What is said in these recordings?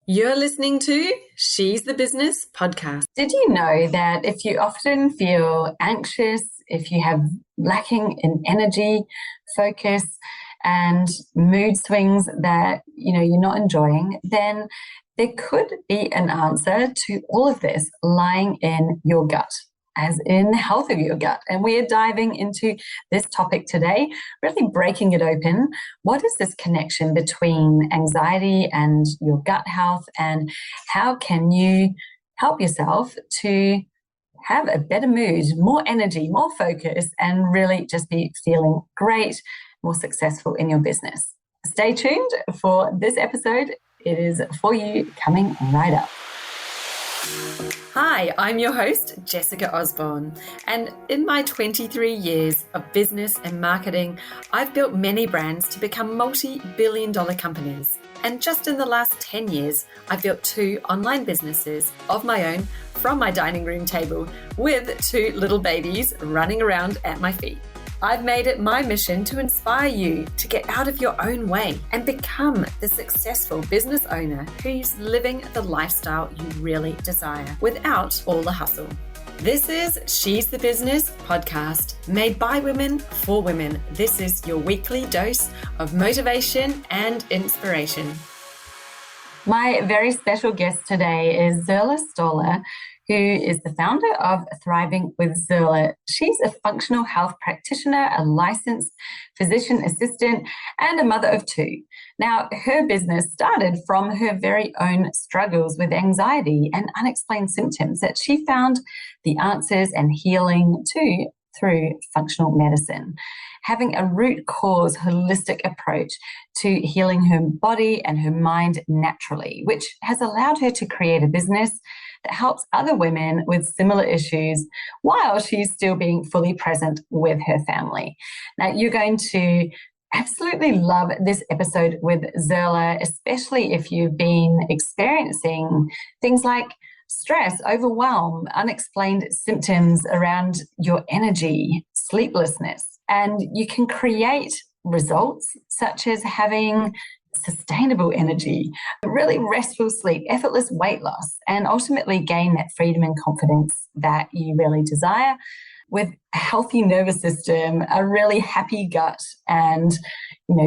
You're listening to She's the Business podcast. Did you know that if you often feel anxious, if you have lacking in energy, focus, and mood swings that you're not enjoying, then there could be an answer to all of this lying in your gut, as in the health of your gut. And we are diving into this topic today, really breaking it open. What is this connection between anxiety and your gut health, and how can you help yourself to have a better mood, more energy, more focus, and really just be feeling great, more successful in your business? Stay tuned for this episode. It is for you, coming right up. Hi, I'm your host, Jessica Osborne, and in my 23 years of business and marketing, I've built many brands to become multi-billion-dollar companies. And just in the last 10 years, I've built 2 online businesses of my own from my dining room table with 2 little babies running around at my feet. I've made it my mission to inspire you to get out of your own way and become the successful business owner who's living the lifestyle you really desire without all the hustle. This is She's the Business podcast, made by women for women. This is your weekly dose of motivation and inspiration. My very special guest today is Zerla Stoller, who is the founder of Thriving with Zerla. She's a functional health practitioner, a licensed physician assistant, and a mother of 2. Now, her business started from her very own struggles with anxiety and unexplained symptoms that she found the answers and healing to through functional medicine, having a root cause holistic approach to healing her body and her mind naturally, which has allowed her to create a business that helps other women with similar issues while she's still being fully present with her family. Now, you're going to absolutely love this episode with Zerla, especially if you've been experiencing things like stress, overwhelm, unexplained symptoms around your energy, sleeplessness, and you can create results such as having sustainable energy, really restful sleep, effortless weight loss, and ultimately gain that freedom and confidence that you really desire with a healthy nervous system, a really happy gut, and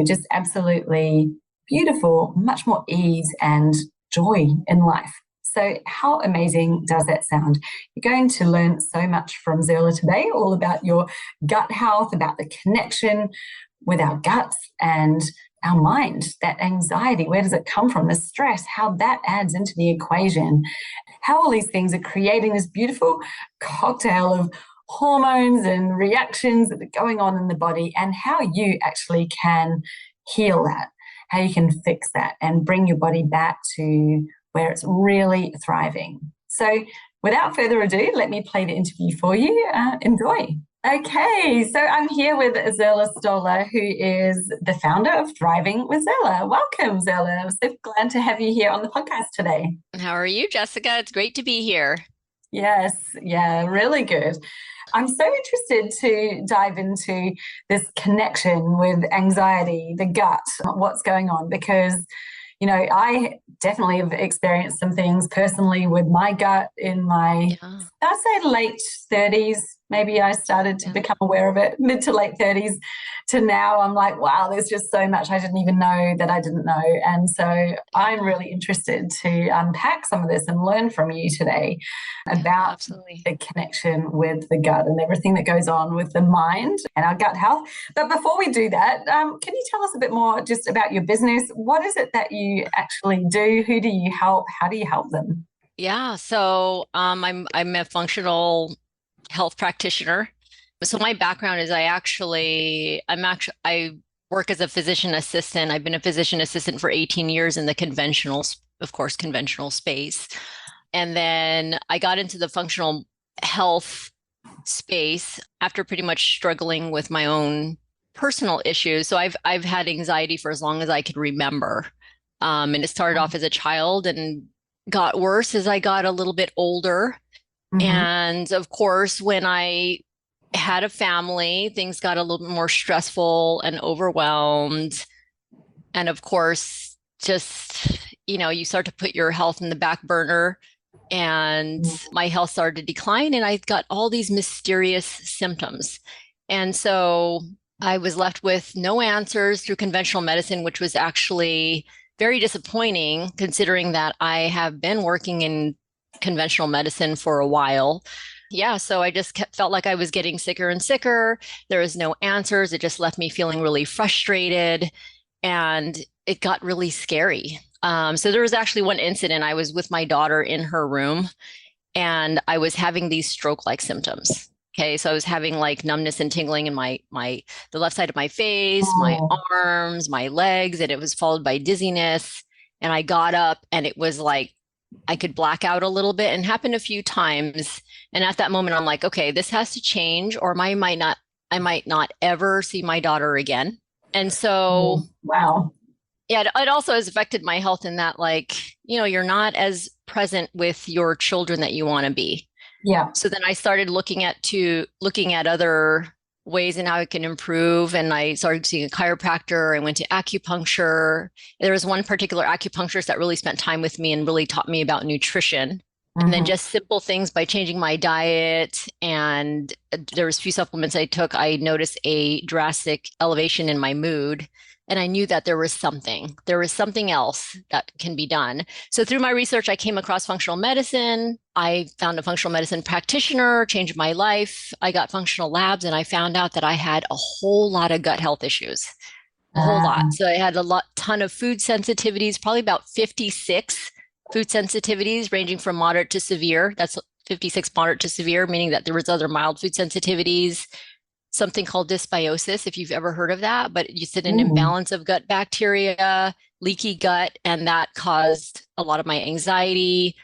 just absolutely beautiful, much more ease and joy in life. So how amazing does that sound? You're going to learn so much from Zerla today, all about your gut health, about the connection with our guts and our mind, that anxiety, where does it come from, the stress, how that adds into the equation, how all these things are creating this beautiful cocktail of hormones and reactions that are going on in the body, and how you actually can heal that, how you can fix that and bring your body back to where it's really thriving. So without further ado, let me play the interview for you. Enjoy. Okay, so I'm here with Zerla Stoller, who is the founder of Thriving with Zerla. Welcome, Zerla. I'm so glad to have you here on the podcast today. How are you, Jessica? It's great to be here. Yes, yeah, really good. I'm so interested to dive into this connection with anxiety, the gut, what's going on, because I definitely have experienced some things personally with my gut in my, I'd say late 30s. Maybe I started to become aware of it, mid to late 30s to now. I'm like, wow, there's just so much I didn't even know that I didn't know. And so I'm really interested to unpack some of this and learn from you today about the connection with the gut and everything that goes on with the mind and our gut health. But before we do that, can you tell us a bit more just about your business? What is it that you actually do? Who do you help? How do you help them? Yeah, so I'm a functional health practitioner. So my background is I work as a physician assistant. I've been a physician assistant for 18 years in the conventional space. And then I got into the functional health space after pretty much struggling with my own personal issues. So I've had anxiety for as long as I could remember. And it started off as a child and got worse as I got a little bit older. Mm-hmm. And of course, when I had a family, things got a little bit more stressful and overwhelmed. And of course, just, you start to put your health in the back burner, and my health started to decline, and I got all these mysterious symptoms. And so I was left with no answers through conventional medicine, which was actually very disappointing considering that I have been working in conventional medicine for a while. Yeah, so I just felt like I was getting sicker and sicker. There was no answers. It just left me feeling really frustrated, and it got really scary. So there was actually one incident. I was with my daughter in her room, and I was having these stroke-like symptoms. Okay, so I was having like numbness and tingling in the left side of my face, my arms, my legs, and it was followed by dizziness. And I got up, and it was like I could black out a little bit, and happened a few times. And at that moment, I'm like, okay, this has to change, or I might not ever see my daughter again. And so, wow. Yeah, it also has affected my health in that, like, you're not as present with your children that you want to be. Yeah. So then I started looking at other ways and how I can improve. And I started seeing a chiropractor. I went to acupuncture. There was one particular acupuncturist that really spent time with me and really taught me about nutrition. And then just simple things by changing my diet. And there was a few supplements I took. I noticed a drastic elevation in my mood. And I knew that there was something else that can be done. So through my research, I came across functional medicine. I found a functional medicine practitioner, changed my life. I got functional labs, and I found out that I had a whole lot of gut health issues, a whole lot. So I had ton of food sensitivities, probably about 56 food sensitivities ranging from moderate to severe. That's 56 moderate to severe, meaning that there was other mild food sensitivities. Something called dysbiosis, if you've ever heard of that, but it's an imbalance of gut bacteria, leaky gut, and that caused a lot of my anxiety,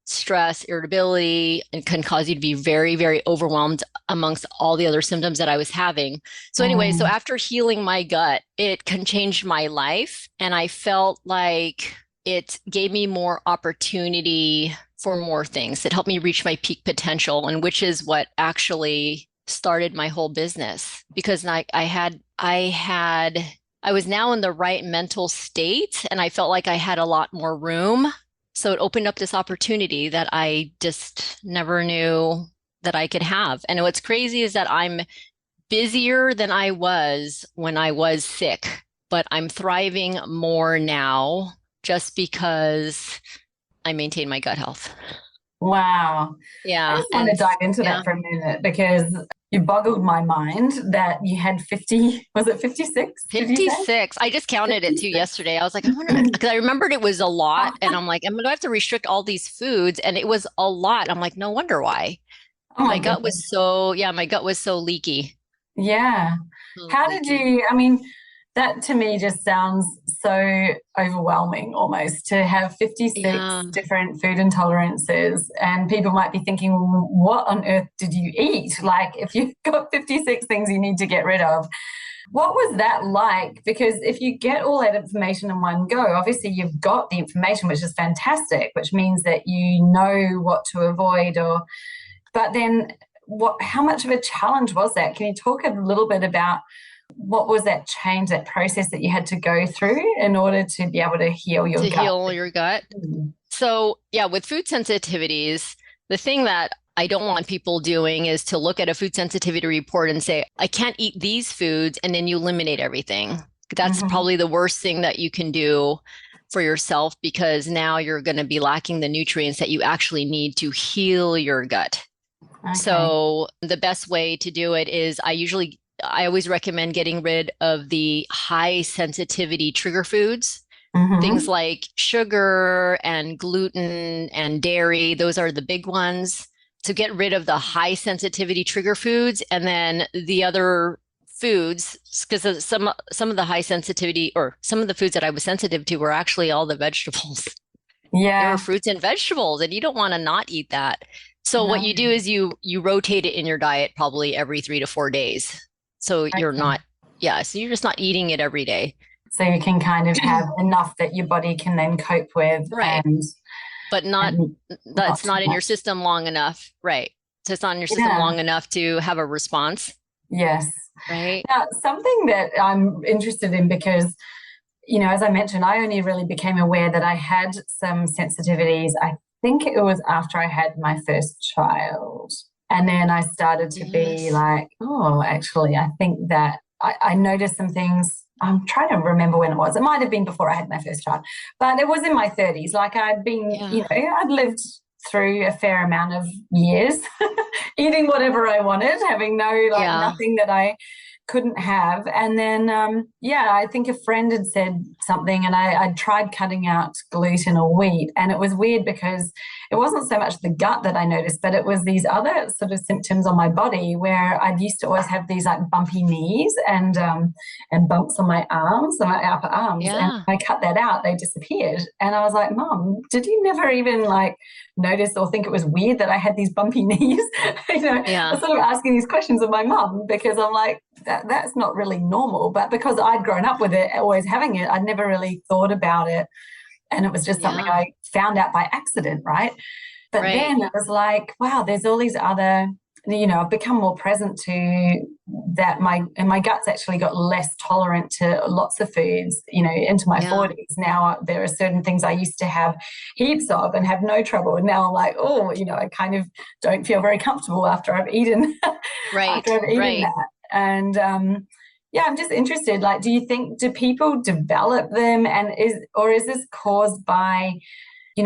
stress, irritability, and can cause you to be very, very overwhelmed amongst all the other symptoms that I was having. So anyway, so after healing my gut, it changed my life, and I felt like it gave me more opportunity for more things. It helped me reach my peak potential, and which is what actually started my whole business, because I was now in the right mental state, and I felt like I had a lot more room. So it opened up this opportunity that I just never knew that I could have. And what's crazy is that I'm busier than I was when I was sick, but I'm thriving more now just because I maintain my gut health. Wow. Yeah. I just want to dive into that for a minute, because you boggled my mind that you had 50, was it 56? 56. I just counted 56. It too yesterday. I was like, I wonder, because I remembered it was a lot. And I'm like, I'm going to have to restrict all these foods. And it was a lot. I'm like, no wonder why. My gut was so leaky. Yeah. How did you, that to me just sounds so overwhelming almost, to have 56 different food intolerances. And people might be thinking, well, what on earth did you eat? Like, if you've got 56 things you need to get rid of, what was that like? Because if you get all that information in one go, obviously you've got the information, which is fantastic, which means that you know what to avoid. But then how much of a challenge was that? Can you talk a little bit about what was that change, that process that you had to go through in order to be able to heal your gut? So yeah, with food sensitivities, the thing that I don't want people doing is to look at a food sensitivity report and say, I can't eat these foods, and then you eliminate everything. That's probably the worst thing that you can do for yourself, because now you're going to be lacking the nutrients that you actually need to heal your gut. Okay. So the best way to do it is I always recommend getting rid of the high sensitivity trigger foods, things like sugar and gluten and dairy. Those are the big ones. So get rid of the high sensitivity trigger foods, and then the other foods, because some of the high sensitivity, or some of the foods that I was sensitive to, were actually all the vegetables. Yeah, they were fruits and vegetables, and you don't want to not eat that. So what you do is you rotate it in your diet probably every 3 to 4 days. So you're so you're just not eating it every day. So you can kind of have enough that your body can then cope with. Right. But that's not in your system long enough. Right. So it's not in your system long enough to have a response. Yes. Right. Now, something that I'm interested in, because as I mentioned, I only really became aware that I had some sensitivities. I think it was after I had my first child. And then I started to be Yes. like, oh, actually, I think that I noticed some things. I'm trying to remember when it was. It might have been before I had my first child, but it was in my 30s. Like I'd been, Yeah. I'd lived through a fair amount of years, eating whatever I wanted, having Yeah. nothing that I couldn't have. And then, I think a friend had said something, and I'd tried cutting out gluten or wheat. And it was weird because it wasn't so much the gut that I noticed, but it was these other sort of symptoms on my body where I'd used to always have these like bumpy knees and bumps on my arms, on my upper arms. And Yeah. I cut that out, they disappeared. And I was like, Mom, did you never even like notice or think it was weird that I had these bumpy knees? I was Yeah. sort of asking these questions of my mum because I'm like, that's not really normal. But because I'd grown up with it, always having it, I'd never really thought about it. And it was just something Yeah. I found out by accident, right? But Right. then it was like, wow, there's all these other, I've become more present to that my gut's actually got less tolerant to lots of foods, into my Yeah. 40s. Now there are certain things I used to have heaps of and have no trouble. And now I'm like, oh, I kind of don't feel very comfortable after I've eaten Right. after I've eaten Right. that. And I'm just interested, like, do people develop them, and is this caused by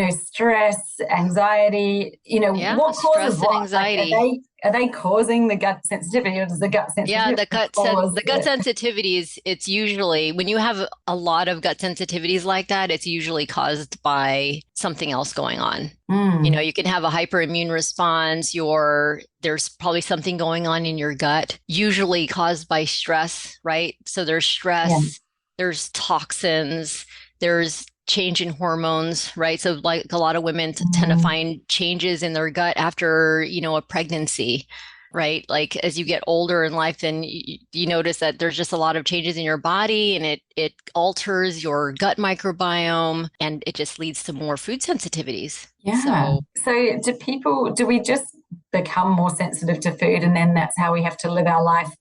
stress, anxiety, Yeah. what causes Stress and what? Like, anxiety. are they causing the gut sensitivity, or does the gut Yeah, sensitivity cause the gut sensitivities, it's usually when you have a lot of gut sensitivities like that, it's usually caused by something else going on. Mm, You can have a hyperimmune response, there's probably something going on in your gut, usually caused by stress, right? So there's yeah. stress, there's toxins, there's change in hormones, right? So like a lot of women tend to Mm, find changes in their gut after, a pregnancy, right? Like as you get older in life, then you notice that there's just a lot of changes in your body and it alters your gut microbiome and it just leads to more food sensitivities. yeah. So So do we just become more sensitive to food, and then that's how we have to live our life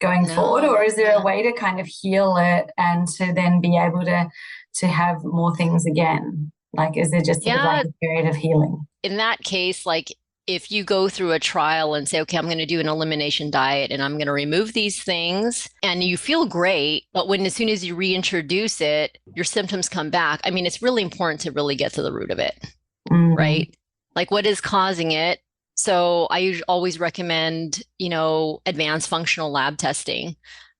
going forward? no, Or is there a yeah. way to kind of heal it and to then be able to have more things again? Like, is there just sort of like Yeah, a period of healing? in that case, like if you go through a trial and say, okay, I'm going to do an elimination diet and I'm going to remove these things and you feel great, but as soon as you reintroduce it, your symptoms come back. I mean, it's really important to really get to the root of it, Mm, right? Like what is causing it? So I always recommend, advanced functional lab testing.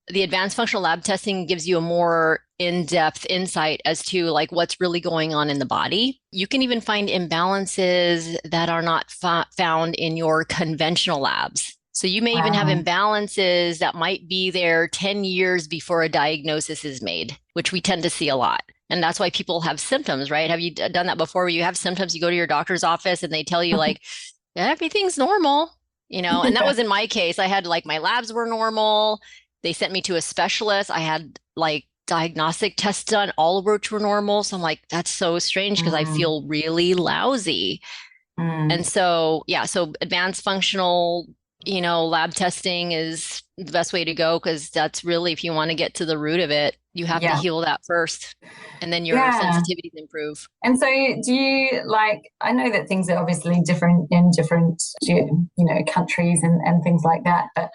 The advanced functional lab testing gives you a more in-depth insight as to like what's really going on in the body. You can even find imbalances that are not found in your conventional labs. So you may even have wow. imbalances that might be there 10 years before a diagnosis is made, which we tend to see a lot. And that's why people have symptoms, right? Have you done that before where you have symptoms, you go to your doctor's office and they tell you like, everything's normal, and that Yeah. was in my case. I had like my labs were normal. They sent me to a specialist. I had like diagnostic tests done, all of which were normal. So I'm like, that's so strange because I Mm, feel really lousy. And mm, so, yeah, so advanced functional, lab testing is the best way to go because that's really, if you want to get to the root of it, you have to yeah. heal that first. And then your Yeah. sensitivities improve. And so do you like, I know that things are obviously different in different, countries and things like that, but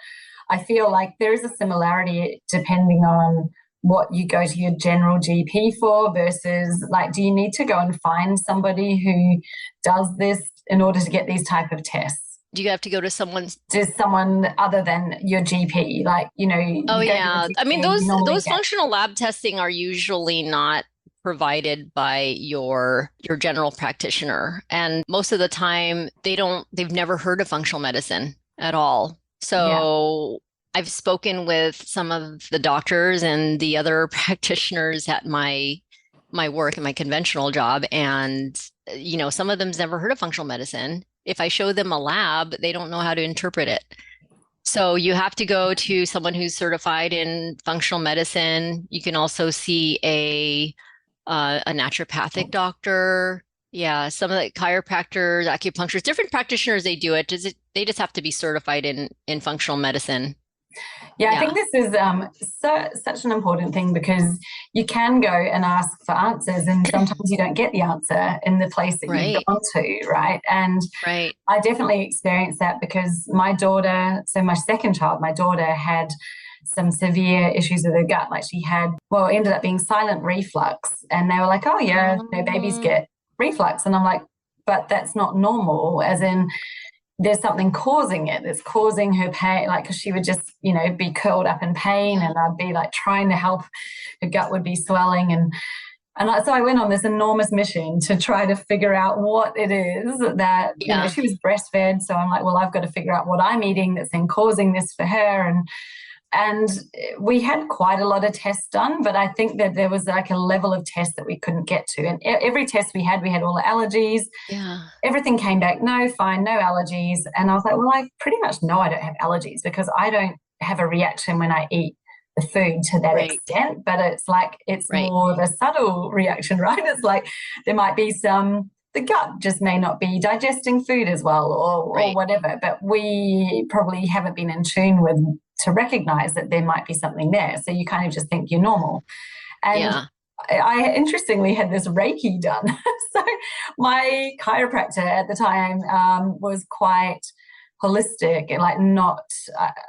I feel like there is a similarity depending on what you go to your general GP for versus like, do you need to go and find somebody who does this in order to get these type of tests? Do you have to go to someone's? Just someone other than your GP, like, Oh you go to your yeah. I mean, GP, you normally those get. functional lab testing are usually not provided by your general practitioner. And most of the time they've never heard of functional medicine at all. Yeah. So I've spoken with some of the doctors and the other practitioners at my work and my conventional job, and some of them's never heard of functional medicine. If I show them a lab, they don't know how to interpret it. So you have to go to someone who's certified in functional medicine. You can also see a naturopathic doctor. Yeah, some of the chiropractors, acupuncturists, different practitioners, they do it. They just have to be certified in functional medicine. Yeah, I think this is such an important thing, because you can go and ask for answers, and sometimes you don't get the answer in the place that you've Right. gone to, right? And Right. I definitely experienced that, because my daughter, so my second child, my daughter had some severe issues with her gut. Like she had, well, it ended up being silent reflux. And they were like, oh, yeah, babies Um, get reflux. And I'm like, but that's not normal, as in there's something causing it that's causing her pain, like, because she would just, be curled up in pain, yeah. and I'd be like trying to help. Her gut would be swelling, so I went on this enormous mission to try to figure out what it is that, Yeah. she was breastfed. So I'm like, well, I've got to figure out what I'm eating that's then causing this for her. And we had quite a lot of tests done, but I think that there was like a level of test that we couldn't get to. And every test we had all the allergies. Yeah. Everything came back, no, fine, no allergies. And I was like, well, I pretty much know I don't have allergies, because I don't have a reaction when I eat the food to that Right. extent. But it's like, it's Right. more of a subtle reaction, right? It's like there might be the gut just may not be digesting food as well, or Right. whatever. But we probably haven't been in tune with to recognize that there might be something there. So you kind of just think you're normal. And Yeah. I interestingly had this Reiki done. So my chiropractor at the time was quite holistic, and like not,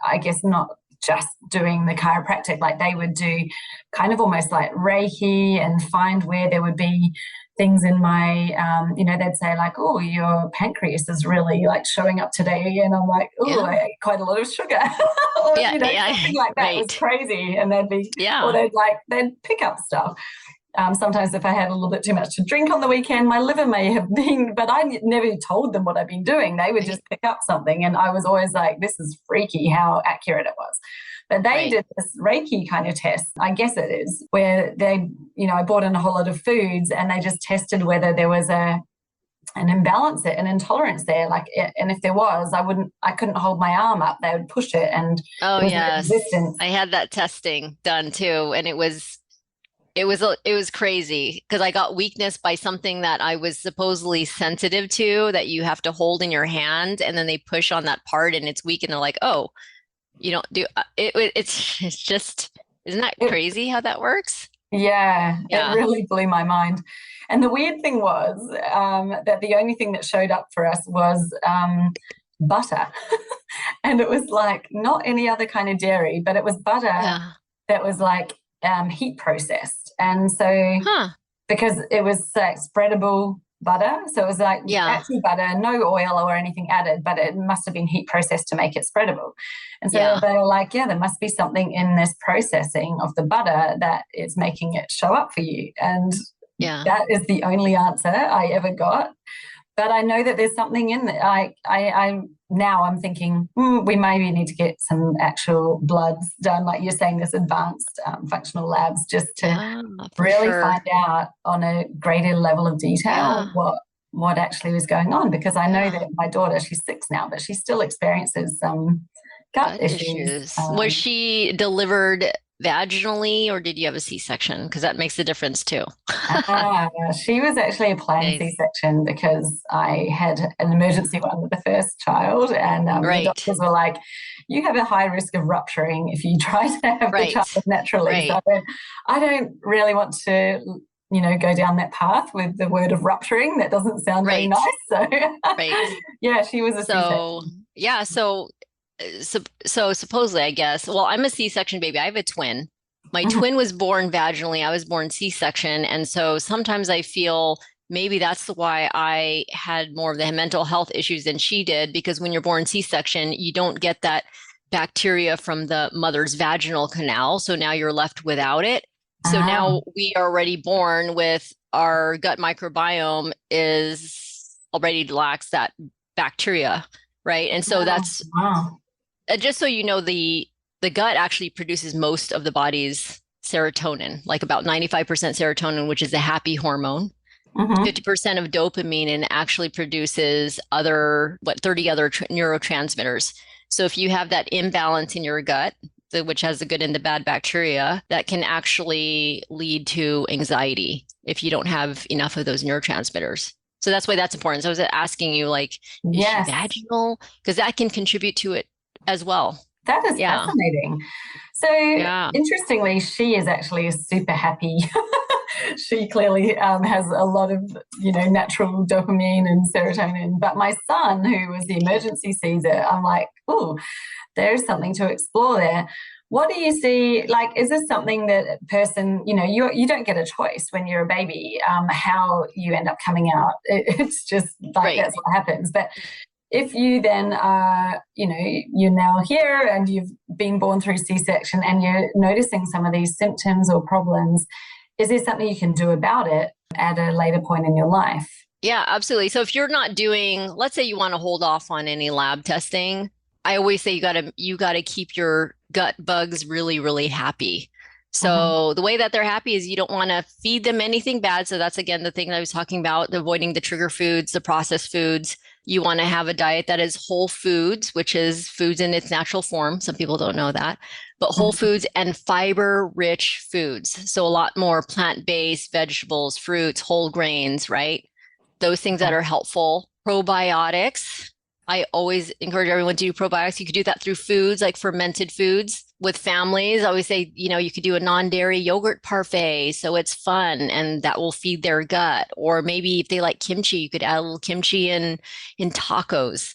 I guess, not just doing the chiropractic. Like they would do kind of almost like Reiki and find where there would be things in my, they'd say like, oh, your pancreas is really like showing up today. And I'm like, oh, Yeah. I ate quite a lot of sugar. Or, Yeah. Yeah. something like that was Right. crazy. And Yeah. they'd pick up stuff. Sometimes if I had a little bit too much to drink on the weekend, my liver may have been, but I never told them what I'd been doing. They would Right. just pick up something. And I was always like, this is freaky how accurate it was. But they Right. did this Reiki kind of test, I guess it is, where they, I bought in a whole lot of foods, and they just tested whether there was an imbalance there, an intolerance there. Like, and if there was, I couldn't hold my arm up. They would push it, and Oh, there was a yes. resistance. I had that testing done too, and it was crazy, because I got weakness by something that I was supposedly sensitive to, that you have to hold in your hand, and then they push on that part and it's weak, and they're like, oh, you don't do it. It's just, isn't that crazy how that works? Yeah, Yeah. it really blew my mind. And the weird thing was that the only thing that showed up for us was butter. And it was like not any other kind of dairy, but it was butter Yeah. that was like heat processed. And so, Huh. because it was like spreadable butter, so it was like Yeah. actual butter, no oil or anything added, but it must have been heat processed to make it spreadable. And so Yeah. they were like, yeah, there must be something in this processing of the butter that is making it show up for you. And Yeah. that is the only answer I ever got. But I know that there's something in there. I now I'm thinking we maybe need to get some actual bloods done, like you're saying, this advanced functional labs, just to Yeah, for really sure. find out on a greater level of detail Yeah. what actually was going on. Because I know Yeah. that my daughter, she's 6 now, but she still experiences some gut Gut issues. issues. Was she delivered vaginally, or did you have a C-section? Because that makes a difference too. She was actually a planned Nice. C-section, because I had an emergency one with the first child, and the Right. doctors were like, you have a high risk of rupturing if you try to have the Right. child naturally. So Right. I went, I don't really want to, go down that path with the word of rupturing. That doesn't sound very Right. nice. So Right. yeah, she was a So, C-section. yeah, so supposedly, I guess, well, I'm a C-section baby. I have a twin. My Mhm. twin was born vaginally. I was born C-section. And so sometimes I feel maybe that's why I had more of the mental health issues than she did, because when you're born C-section, you don't get that bacteria from the mother's vaginal canal. So now you're left without it. So Ah, now we are already born with our gut microbiome is already lacks that bacteria, right? And so that's wow. just so you know, the gut actually produces most of the body's serotonin, like about 95% serotonin, which is the happy hormone. Mhm. 50% of dopamine, and actually produces 30 other neurotransmitters. So if you have that imbalance in your gut, which has the good and the bad bacteria, that can actually lead to anxiety if you don't have enough of those neurotransmitters. So that's why that's important. So I was asking you, like, is she Yes. vaginal? Because that can contribute to it as well. That is Yeah. fascinating. So Yeah. interestingly, she is actually a super happy. She clearly has a lot of, natural dopamine and serotonin. But my son, who was the emergency Caesar, I'm like, oh, there's something to explore there. What do you see? Like, is this something that a person, you don't get a choice when you're a baby, how you end up coming out? It's just like Right. that's what happens. But if you then are, you're now here and you've been born through C-section and you're noticing some of these symptoms or problems, is there something you can do about it at a later point in your life? Yeah, absolutely. So if you're not doing, let's say you want to hold off on any lab testing, I always say you gotta keep your gut bugs really, really happy. So the way that they're happy is you don't want to feed them anything bad. So that's again the thing that I was talking about, avoiding the trigger foods, the processed foods. You want to have a diet that is whole foods, which is foods in its natural form. Some people don't know that, but whole foods and fiber rich foods. So a lot more plant-based vegetables, fruits, whole grains, right? Those things that are helpful. Probiotics. I always encourage everyone to do probiotics. You could do that through foods like fermented foods with families. I always say, you could do a non-dairy yogurt parfait. So it's fun and that will feed their gut. Or maybe if they like kimchi, you could add a little kimchi in tacos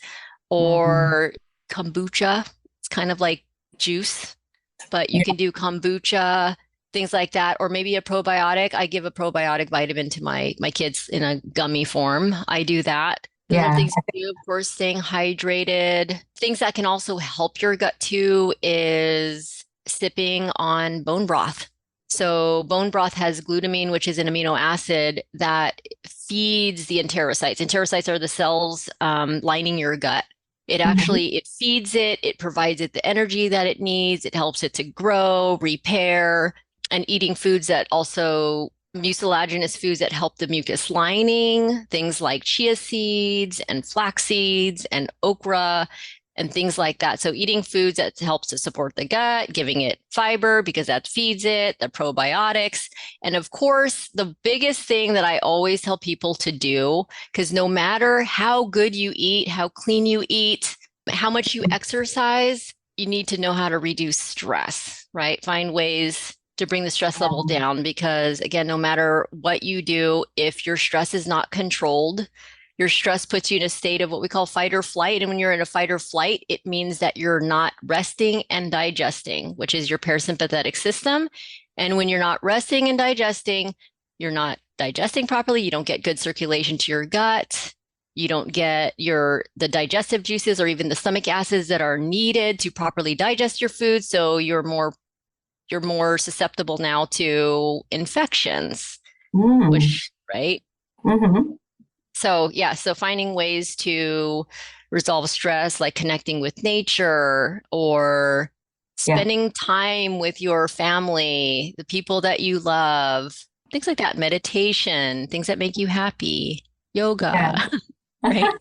or kombucha. It's kind of like juice, but you can do kombucha, things like that, or maybe a probiotic. I give a probiotic vitamin to my kids in a gummy form. I do that. Those are things to do, of course, staying hydrated. Things that can also help your gut too is sipping on bone broth. So bone broth has glutamine, which is an amino acid that feeds the enterocytes. Enterocytes are the cells lining your gut. It actually, it feeds it, it provides it the energy that it needs, it helps it to grow, repair, and eating foods that also mucilaginous foods that help the mucus lining, things like chia seeds and flax seeds and okra and things like that. So eating foods that helps to support the gut, giving it fiber because that feeds it, the probiotics. And of course, the biggest thing that I always tell people to do, because no matter how good you eat, how clean you eat, how much you exercise, you need to know how to reduce stress, right? Find ways to bring the stress level down because again, no matter what you do, if your stress is not controlled, your stress puts you in a state of what we call fight or flight. And when you're in a fight or flight, it means that you're not resting and digesting, which is your parasympathetic system. And when you're not resting and digesting, you're not digesting properly. You don't get good circulation to your gut. You don't get the digestive juices or even the stomach acids that are needed to properly digest your food. So you're more susceptible now to infections, which, right? So, yeah, so finding ways to resolve stress, like connecting with nature or spending time with your family, the people that you love, things like that, meditation, things that make you happy, yoga, right?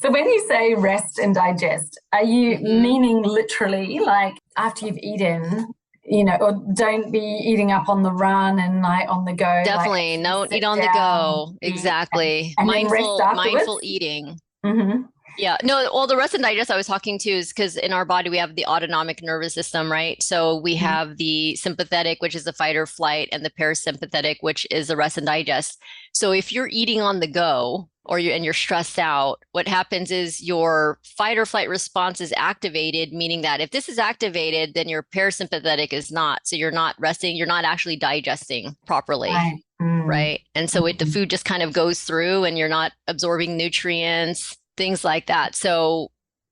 So when you say rest and digest, are you meaning literally like after you've eaten, or don't be eating up on the run and like on the go? Definitely. Like Don't eat on down, the go. Exactly. And Mindful eating. Mm-hmm. Yeah. No, all the rest and digest I was talking to is because in our body, we have the autonomic nervous system, right? So we have the sympathetic, which is the fight or flight, and the parasympathetic, which is the rest and digest. So if you're eating on the go and you're stressed out, what happens is your fight or flight response is activated, meaning that if this is activated, then your parasympathetic is not. So you're not resting, you're not actually digesting properly. Right. And so the food just kind of goes through and you're not absorbing nutrients, things like that. So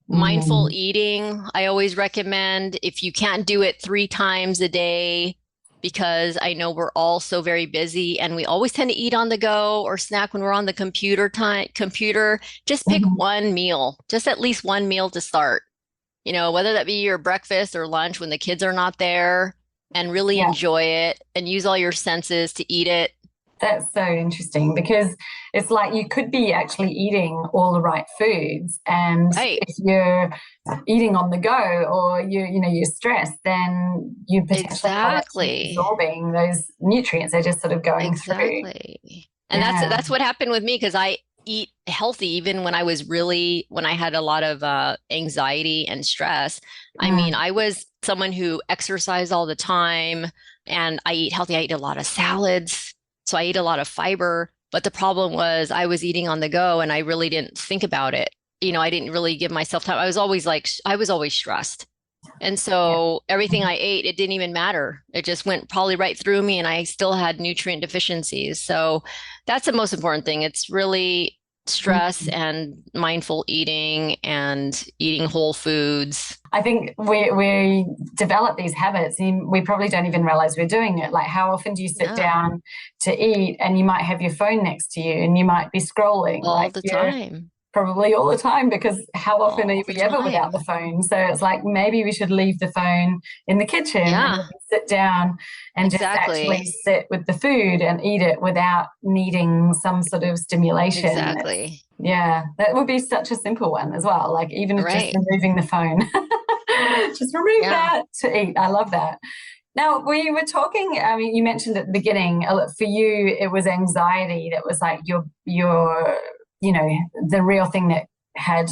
mindful eating, I always recommend if you can't do it 3 times a day, because I know we're all so very busy and we always tend to eat on the go or snack when we're on the computer, just pick one meal, just at least one meal to start, whether that be your breakfast or lunch when the kids are not there, and really enjoy it and use all your senses to eat it. That's so interesting because it's like you could be actually eating all the right foods, and if you're eating on the go or you're stressed, then you potentially absorbing those nutrients. They're just sort of going through. And that's what happened with me because eat healthy even when when I had a lot of anxiety and stress. I mean, I was someone who exercised all the time and I eat healthy. I eat a lot of salads. So I eat a lot of fiber. But the problem was I was eating on the go and I really didn't think about it. I didn't really give myself time. I was always stressed. And Yeah. so everything I ate, it didn't even matter. It just went probably right through me and I still had nutrient deficiencies. So that's the most important thing. It's really stress and mindful eating and eating whole foods. I think we develop these habits and we probably don't even realize we're doing it. Like, how often do you sit Yeah, down to eat and you might have your phone next to you and you might be scrolling? all Like, the you're time. probably all the time, because how often are All the we ever without the time. phone? So it's like, maybe we should leave the phone in the kitchen and Yeah, sit down and just actually exactly. sit with the food and eat it without needing some sort of stimulation. Exactly. Yeah, that would be such a simple one as well. Like, even if just Right. removing the phone, just remove Yeah. that to eat. I love that. Now, we were talking, I mean, you mentioned at the beginning, for you, it was anxiety that was like the real thing that had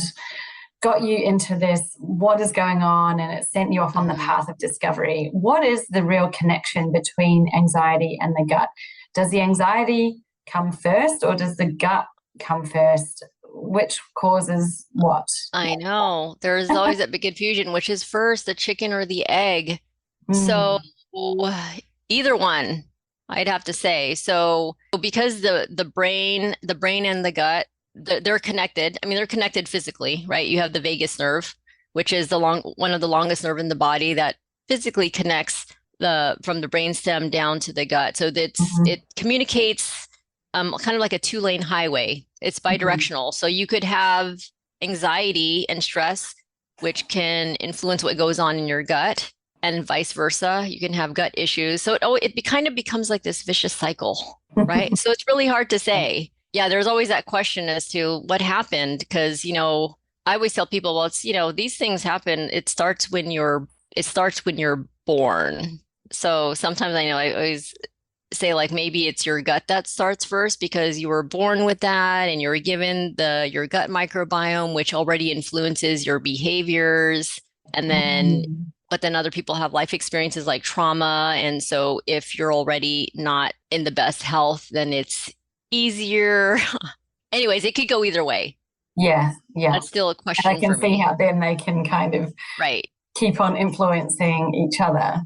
got you into this. What is going on? And it sent you off on the Hmm. path of discovery. What is the real connection between anxiety and the gut? Does the anxiety come first or does the gut come first? Which causes what? I know. There's always that big confusion, which is first, the chicken or the egg? So Mm, either one, I'd have to say. So because the brain and the gut, they're connected. I mean, they're connected physically, right? You have the vagus nerve, which is one of the longest nerve in the body that physically connects the from the brainstem down to the gut. So mhm, it communicates kind of like a two-lane highway. It's mhm, bidirectional. So you could have anxiety and stress, which can influence what goes on in your gut and vice versa. You can have gut issues. So kind of becomes like this vicious cycle, right? So it's really hard to say. Yeah, there's always that question as to what happened because, I always tell people, well, these things happen. It starts when you're born. So sometimes I always say like maybe it's your gut that starts first because you were born with that and you were given your gut microbiome, which already influences your behaviors. And then mm. but then other people have life experiences like trauma. And so if you're already not in the best health, then it's easier. Anyways, it could go either way. Yeah, yeah. That's still a And I question can for see me. how then they can kind of Right, keep on influencing each other.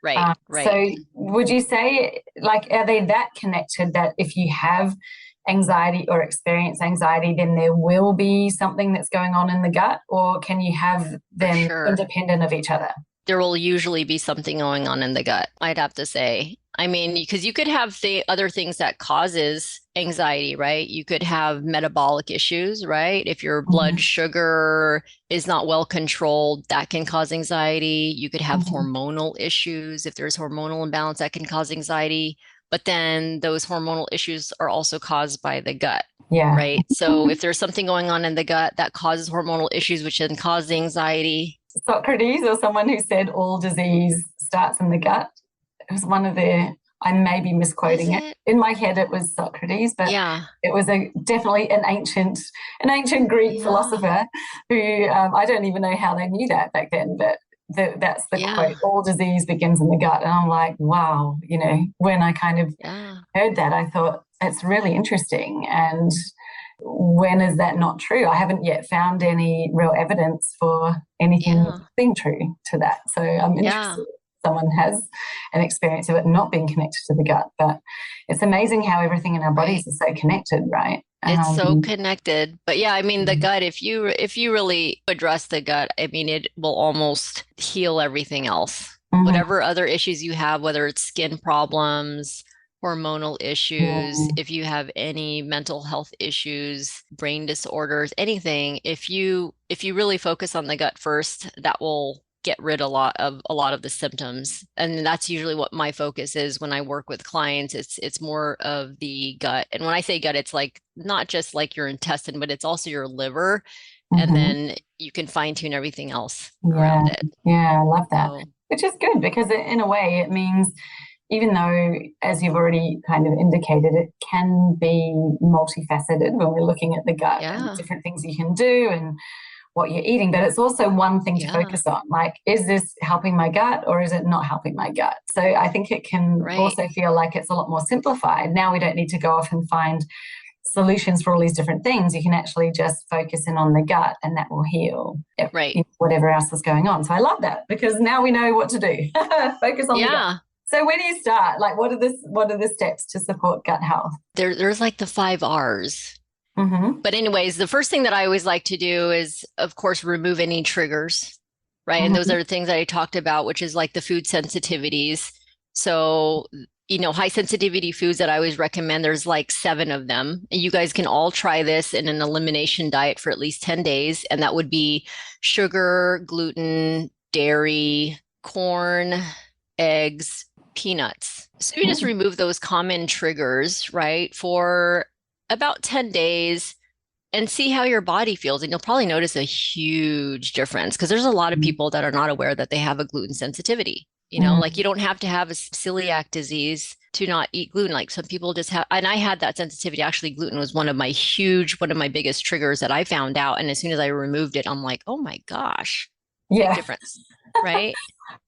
right, right. So would you say, like, are they that connected that if you have anxiety or experience anxiety, then there will be something that's going on in the gut, or can you have For them sure. independent of each other? There will usually be something going on in the gut, I'd have to say. I mean, because you could have the other things that causes anxiety, right? You could have metabolic issues, right? If your blood Mhm, sugar is not well controlled, that can cause anxiety. You could have mhm. hormonal issues. If there's hormonal imbalance, that can cause anxiety. But then those hormonal issues are also caused by the gut, Yeah. right? So if there's something going on in the gut that causes hormonal issues, which then cause anxiety. Socrates, or someone who said all disease starts in the gut. It was one of their, I may be Was misquoting it. it? In my head, it was Socrates, but Yeah. it was definitely an ancient Greek Yeah. philosopher who I don't even know how they knew that back then, but that's the Yeah. quote. All disease begins in the gut, and I'm like, wow. When I kind of Yeah. heard that, I thought it's really interesting. And when is that not true? I haven't yet found any real evidence for anything Yeah. being true to that. So I'm Yeah. interested if someone has an experience of it not being connected to the gut. But it's amazing how everything in our bodies Right. is so connected, right? It's so connected. But yeah, I mean the gut, if you really address the gut, I mean it will almost heal everything else. Mhm. Whatever other issues you have, whether it's skin problems, hormonal issues, Yeah. if you have any mental health issues, brain disorders, anything, if you really focus on the gut first, that will get rid a lot of the symptoms. And that's usually what my focus is when I work with clients. It's more of the gut. And when I say gut, it's like not just like your intestine, but it's also your liver. And Mhm. then you can fine tune everything else Yeah, around it. yeah, I love that. So Which is good because in a way it means even though, as you've already kind of indicated, it can be multifaceted when we're looking at the gut and Yeah. different things you can do and what you're eating, but it's also one thing to Yeah. focus on. Like, is this helping my gut or is it not helping my gut? So I think it can also feel like it's a lot more simplified. Now we don't need to go off and find solutions for all these different things. You can actually just focus in on the gut and that will heal whatever else is going on. So I love that because now we know what to do. Focus on the gut. So where do you start? Like, what are the steps to support gut health? There's like the 5 R's. Mm-hmm. But anyways, the first thing that I always like to do is, of course, remove any triggers, right? Mm-hmm. And those are the things that I talked about, which is like the food sensitivities. So, high sensitivity foods that I always recommend, there's like 7 of them. And you guys can all try this in an elimination diet for at least 10 days. And that would be sugar, gluten, dairy, corn, eggs, peanuts. So you just remove those common triggers, right, for about 10 days and see how your body feels. And you'll probably notice a huge difference because there's a lot of people that are not aware that they have a gluten sensitivity. Like you don't have to have a celiac disease to not eat gluten. Like some people just have, and I had that sensitivity. Actually, gluten was one of my biggest triggers that I found out. And as soon as I removed it, I'm like, oh my gosh, big difference, right?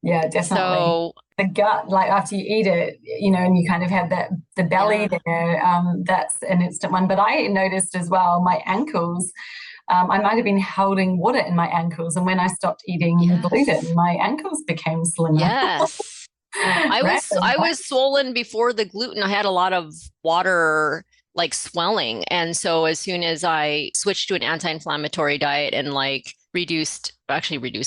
Yeah, definitely. So the gut, like after you eat it, and you kind of have the belly there, that's an instant one. But I noticed as well, my ankles, I might have been holding water in my ankles. And when I stopped eating gluten, my ankles became slimmer. Yes. I was swollen before the gluten. I had a lot of water like swelling. And so as soon as I switched to an anti-inflammatory diet and like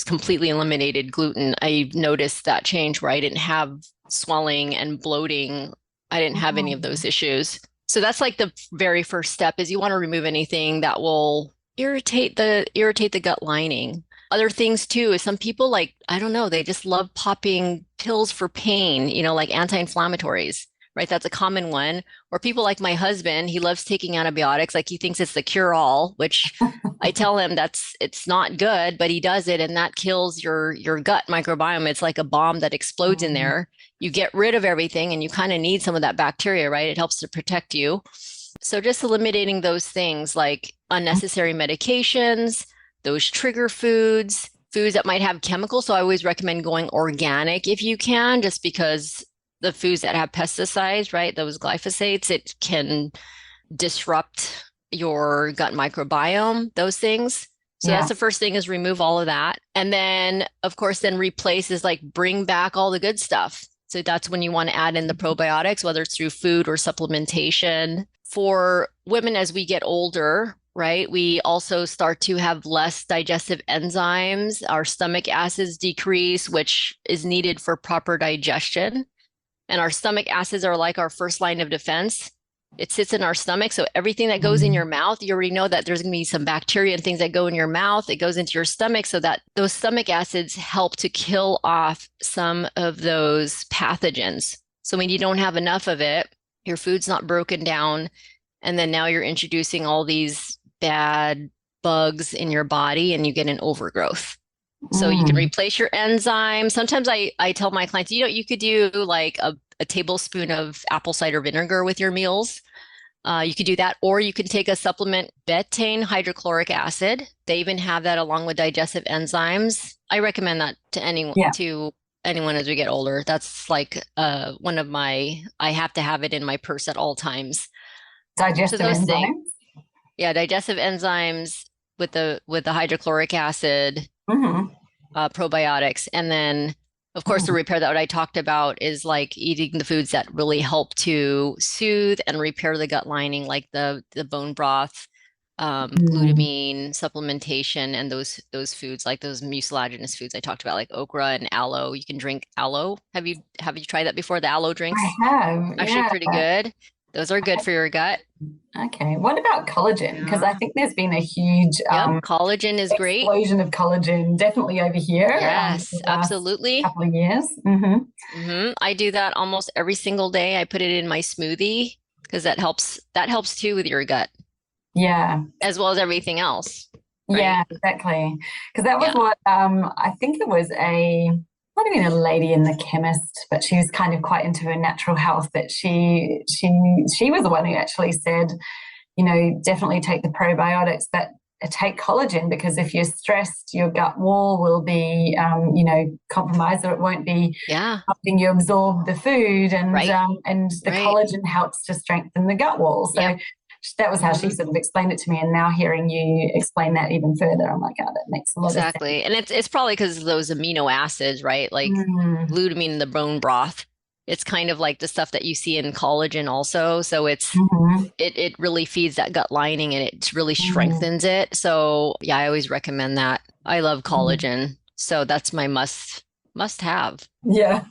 completely eliminated gluten, I noticed that change where I didn't have swelling and bloating. I didn't have any of those issues. So that's like the very first step is you want to remove anything that will irritate the gut lining. Other things too is some people like, I don't know, they just love popping pills for pain, like anti-inflammatories, right? That's a common one. Or people like my husband, he loves taking antibiotics. Like he thinks it's the cure-all, which I tell him it's not good, but he does it and that kills your gut microbiome. It's like a bomb that explodes in there. You get rid of everything and you kind of need some of that bacteria, right? It helps to protect you. So just eliminating those things like unnecessary medications, those trigger foods that might have chemicals. So I always recommend going organic if you can, just because the foods that have pesticides, right, those glyphosates, it can disrupt your gut microbiome, those things. So that's the first thing is remove all of that. And then, of course, then replace is like bring back all the good stuff. So that's when you want to add in the probiotics, whether it's through food or supplementation. For women as we get older, right, we also start to have less digestive enzymes. Our stomach acids decrease, which is needed for proper digestion. And our stomach acids are like our first line of defense. It sits in our stomach. So everything that goes in your mouth, you already know that there's going to be some bacteria and things that go in your mouth. It goes into your stomach so that those stomach acids help to kill off some of those pathogens. So when you don't have enough of it, your food's not broken down. And then now you're introducing all these bad bugs in your body and you get an overgrowth. So you can replace your enzymes. Sometimes I tell my clients, you could do like a tablespoon of apple cider vinegar with your meals. You could do that, or you can take a supplement, betaine hydrochloric acid. They even have that along with digestive enzymes. I recommend that to anyone as we get older. That's like one of I have to have it in my purse at all times. Digestive enzymes? Yeah, digestive enzymes with the hydrochloric acid, probiotics. And then, of course, the repair that I talked about is like eating the foods that really help to soothe and repair the gut lining, like the bone broth, glutamine, supplementation, and those foods, like those mucilaginous foods I talked about, like okra and aloe. You can drink aloe. Have you tried that before? The aloe drinks? I have. Actually, pretty good. Those are good for your gut. Okay. What about collagen? Because I think there's been a huge collagen is great. Explosion of collagen, definitely over here. Yes, absolutely. Couple of years. I do that almost every single day. I put it in my smoothie because that helps too with your gut. Yeah. As well as everything else. Right? Yeah, exactly. Because that was what I think it was might have been a lady in the chemist, but she was kind of quite into her natural health. But she was the one who actually said, definitely take the probiotics, but take collagen, because if you're stressed, your gut wall will be, compromised, or it won't be helping you absorb the food, and the collagen helps to strengthen the gut wall. So that was how she sort of explained it to me. And now hearing you explain that even further, I'm like, oh, that makes a lot of sense. Exactly. And it's probably because of those amino acids, right? Like glutamine in the bone broth. It's kind of like the stuff that you see in collagen also. So it really feeds that gut lining, and it really strengthens it. So yeah, I always recommend that. I love collagen. So that's my must have. Yeah.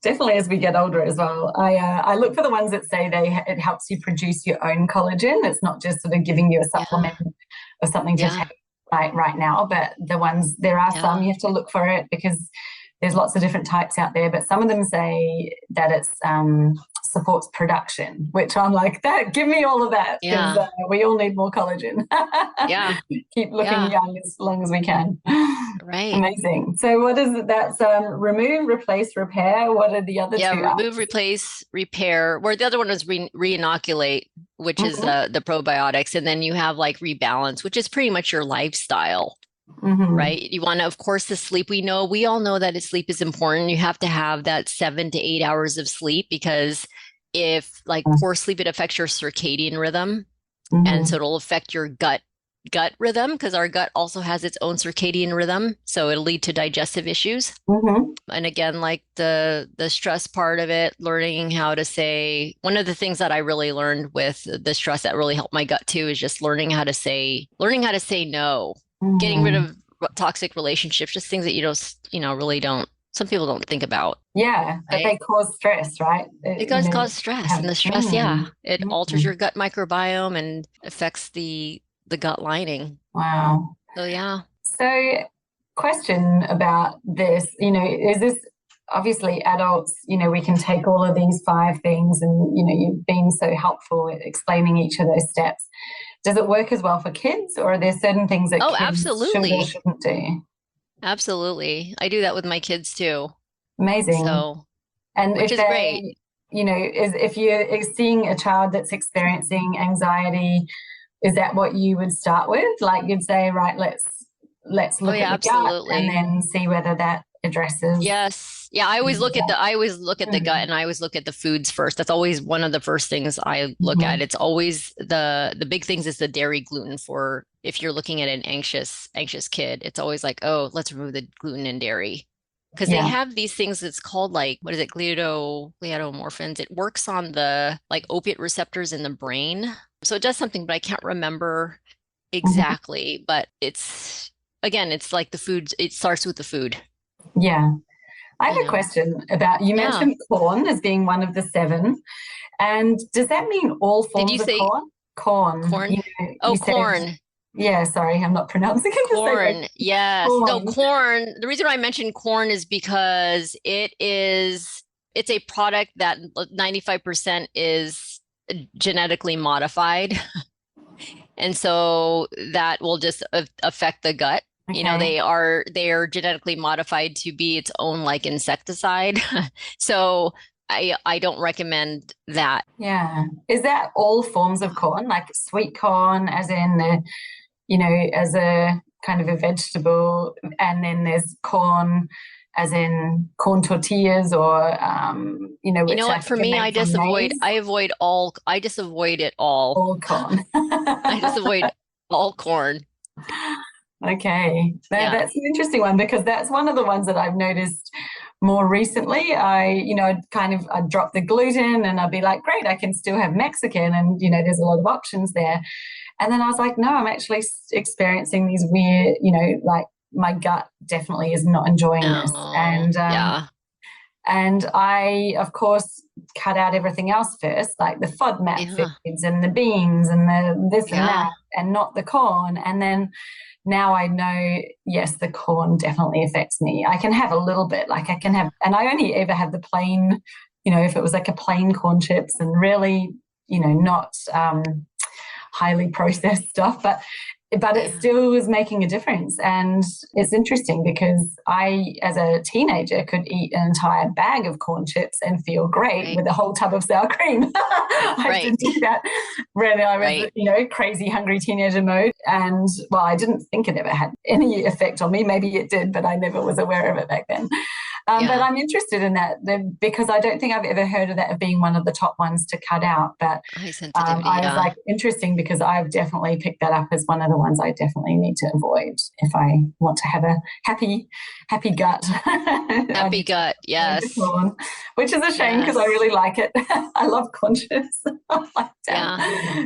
Definitely as we get older as well. I look for the ones that say it helps you produce your own collagen. It's not just sort of giving you a supplement or something to take right now, but there are some, you have to look for it, because there's lots of different types out there, but some of them say that it supports production, which I'm like, give me all of that, because we all need more collagen. Keep looking young as long as we can. Right. Amazing. So what is it? That's remove, replace, repair. What are the other two? Remove, replace, repair. Where the other one was re-inoculate, which is the probiotics. And then you have like rebalance, which is pretty much your lifestyle. Right. You want to, of course, the sleep. We all know that sleep is important. You have to have that 7 to 8 hours of sleep, because if poor sleep, it affects your circadian rhythm. And so it'll affect your gut rhythm, because our gut also has its own circadian rhythm. So it'll lead to digestive issues. And again, like the stress part of it, learning how to say, one of the things that I really learned with the stress that really helped my gut too, is just learning how to say no. Getting rid of toxic relationships, just things that some people don't think about. Yeah, but they cause stress, right? It does cause stress, and the stress, it alters your gut microbiome and affects the gut lining. Wow. So, yeah. So, question about this, is this obviously adults, we can take all of these 5 things, and, you've been so helpful at explaining each of those steps. Does it work as well for kids, or are there certain things that kids absolutely. should or shouldn't do? Absolutely. I do that with my kids too. Amazing. So, which is great. If you're seeing a child that's experiencing anxiety, is that what you would start with? Like you'd say, right, let's look at the gut and then see whether that addresses. Yes. Yeah, I always look at the gut, and I always look at the foods first. That's always one of the first things I look at. It's always the big things is the dairy gluten. For if you're looking at an anxious kid, it's always like, oh, let's remove the gluten and dairy, because they have these things that's called gliadomorphins. It works on the opiate receptors in the brain. So it does something, but I can't remember exactly. But it's like the food. It starts with the food. Yeah. I have a question about, you mentioned corn as being one of the 7. And does that mean all forms of corn? Corn. Corn. Yeah, sorry, I'm not pronouncing it. Corn. Yes. Corn. No, corn. The reason why I mentioned corn is because it's a product that 95% is genetically modified. And so that will just affect the gut. Okay. They are genetically modified to be its own insecticide. So I don't recommend that. Yeah. Is that all forms of corn, like sweet corn, as in, as a kind of a vegetable, and then there's corn as in corn tortillas, or, what, for me, I just avoid it all. All corn. I just avoid all corn. Okay, that's an interesting one, because that's one of the ones that I've noticed more recently. I'd drop the gluten, and I'd be like, great, I can still have Mexican, and there's a lot of options there. And then I was like, no, I'm actually experiencing these weird, my gut definitely is not enjoying this, and and I, of course, cut out everything else first, like the FODMAP foods and the beans and the this and that, and not the corn. And then now I know, yes, the corn definitely affects me. I can have a little bit, and I only ever have the plain, if it was like a plain corn chips, and really, not highly processed stuff. But but it Yeah. still was making a difference. And it's interesting because I, as a teenager, could eat an entire bag of corn chips and feel great Right. with a whole tub of sour cream. I Right. didn't do that when I was, Right. crazy hungry teenager mode. And well, I didn't think it ever had any effect on me. Maybe it did, but I never was aware of it back then. But Yeah. I'm interested in that because I don't think I've ever heard of that being one of the top ones to cut out. But High sensitivity. I was Yeah. like, interesting, because I've definitely picked that up as one of the ones I definitely need to avoid if I want to have a happy gut. Happy gut. Yes. Corn, which is a shame because I Yes. really like it. I love corn chips. Yeah.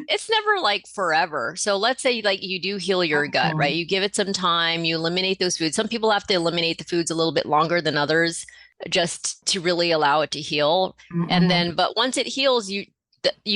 It's never like forever. So let's say like you do heal your gut, right? You give it some time, you eliminate those foods. Some people have to eliminate the foods a little bit longer than others just to really allow it to heal. And then, but once it heals, you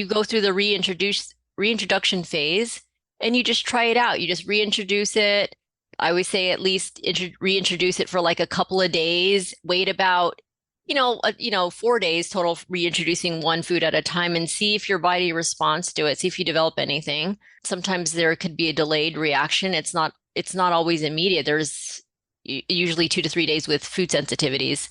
go through the reintroduction phase and you just try it out. You just reintroduce it. I always say at least reintroduce it for like a couple of days, wait about 4 days total, reintroducing one food at a time and see if your body responds to it, see if you develop anything. Sometimes there could be a delayed reaction. It's not always immediate. There's usually 2 to 3 days with food sensitivities.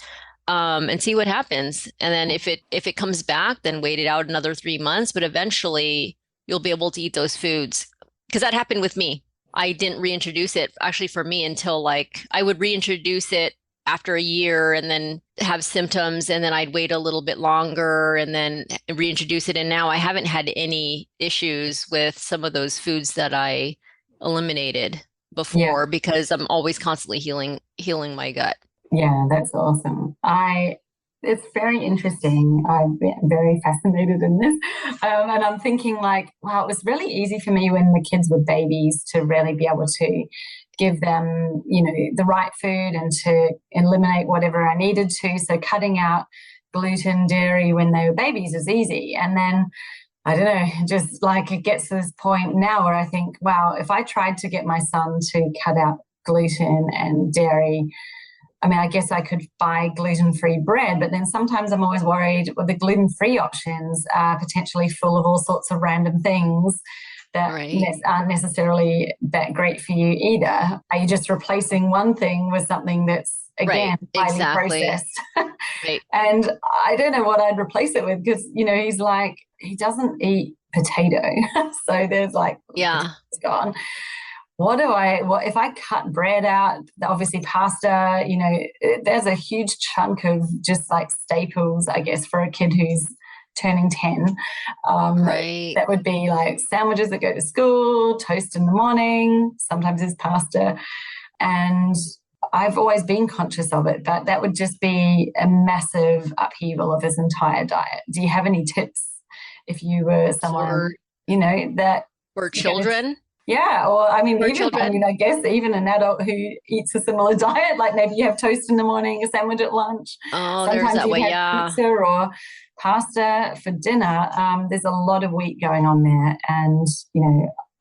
And see what happens. And then if it comes back, then wait it out another 3 months, but eventually you'll be able to eat those foods. Because that happened with me. I didn't reintroduce it actually for me until like I would reintroduce it after a year and then have symptoms, and then I'd wait a little bit longer and then reintroduce it. And now I haven't had any issues with some of those foods that I eliminated before because I'm always constantly healing my gut. Yeah, that's awesome. It's very interesting. I've been very fascinated in this. And I'm thinking like, wow, it was really easy for me when the kids were babies to really be able to give them, the right food and to eliminate whatever I needed to. So cutting out gluten, dairy when they were babies is easy. And then I don't know, just like it gets to this point now where I think, wow, if I tried to get my son to cut out gluten and dairy, I mean, I guess I could buy gluten-free bread, but then sometimes I'm always worried the gluten-free options are potentially full of all sorts of random things that aren't necessarily that great for you either. Are you just replacing one thing with something that's, again, highly processed? Right. And I don't know what I'd replace it with because, he's like, he doesn't eat potato. So there's like, it's gone. What if I cut bread out, obviously pasta, there's a huge chunk of just like staples, I guess, for a kid who's turning 10. That would be like sandwiches that go to school, toast in the morning, sometimes it's pasta. And I've always been conscious of it, but that would just be a massive upheaval of his entire diet. Do you have any tips if you were someone, that... For children? Yeah, or I mean, children. I guess even an adult who eats a similar diet, like maybe you have toast in the morning, a sandwich at lunch. Oh, sometimes there's that way, pizza or pasta for dinner. There's a lot of wheat going on there, and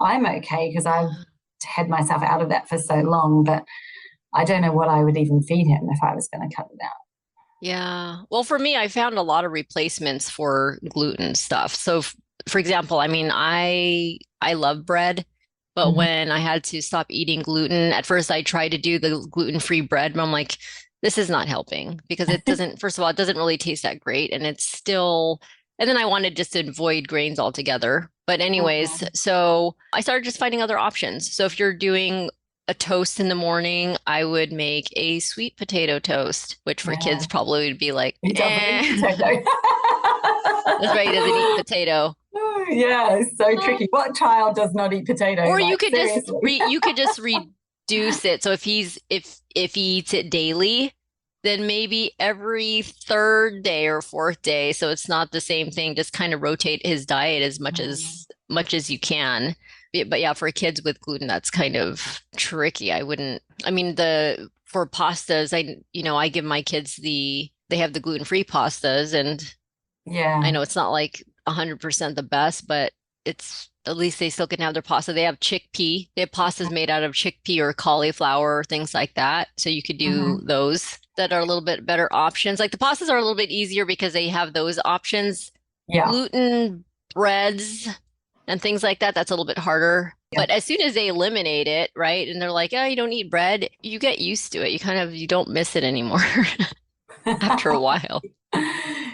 I'm okay because I've had myself out of that for so long. But I don't know what I would even feed him if I was going to cut it out. Yeah, well, for me, I found a lot of replacements for gluten stuff. So, for example, I mean, I love bread. But when I had to stop eating gluten, at first I tried to do the gluten-free bread, but I'm like, this is not helping because it doesn't, first of all, it doesn't really taste that great. And it's still, and then I wanted just to avoid grains altogether. But anyways, so I started just finding other options. So if you're doing a toast in the morning, I would make a sweet potato toast, which for kids probably would be like, eh. That's right, he doesn't eat potato. Yeah, it's so tricky. What child does not eat potato? Or you could just reduce it. So if he eats it daily, then maybe every third day or fourth day. So it's not the same thing. Just kind of rotate his diet as much as you can. But yeah, for kids with gluten, that's kind of tricky. For pastas, I give my kids they have the gluten-free pastas, and I know it's not like 100% the best, but it's at least they still can have their pasta. They have chickpea. They have pastas made out of chickpea or cauliflower or things like that. So you could do those that are a little bit better options. Like the pastas are a little bit easier because they have those options. Yeah. Gluten breads, and things like that, that's a little bit harder. Yeah. But as soon as they eliminate it, right, and they're like, oh, you don't eat bread, you get used to it. You don't miss it anymore after a while, you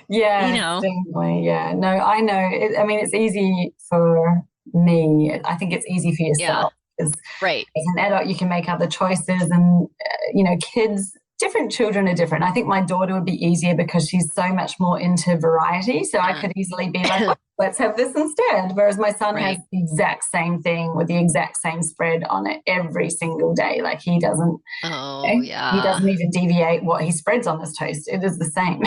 Yes, know? definitely. Yeah. No, I know. I mean, it's easy for me. I think it's easy for Yeah, yourself because right. as an adult, you can make other choices, and kids. Different children are different. I think my daughter would be easier because she's so much more into variety. So I Yeah. could easily be like, oh, let's have this instead. Whereas my son has Right. the exact same thing with the exact same spread on it every single day. Like he doesn't. Oh, He yeah. doesn't even deviate what he spreads on his toast. It is the same.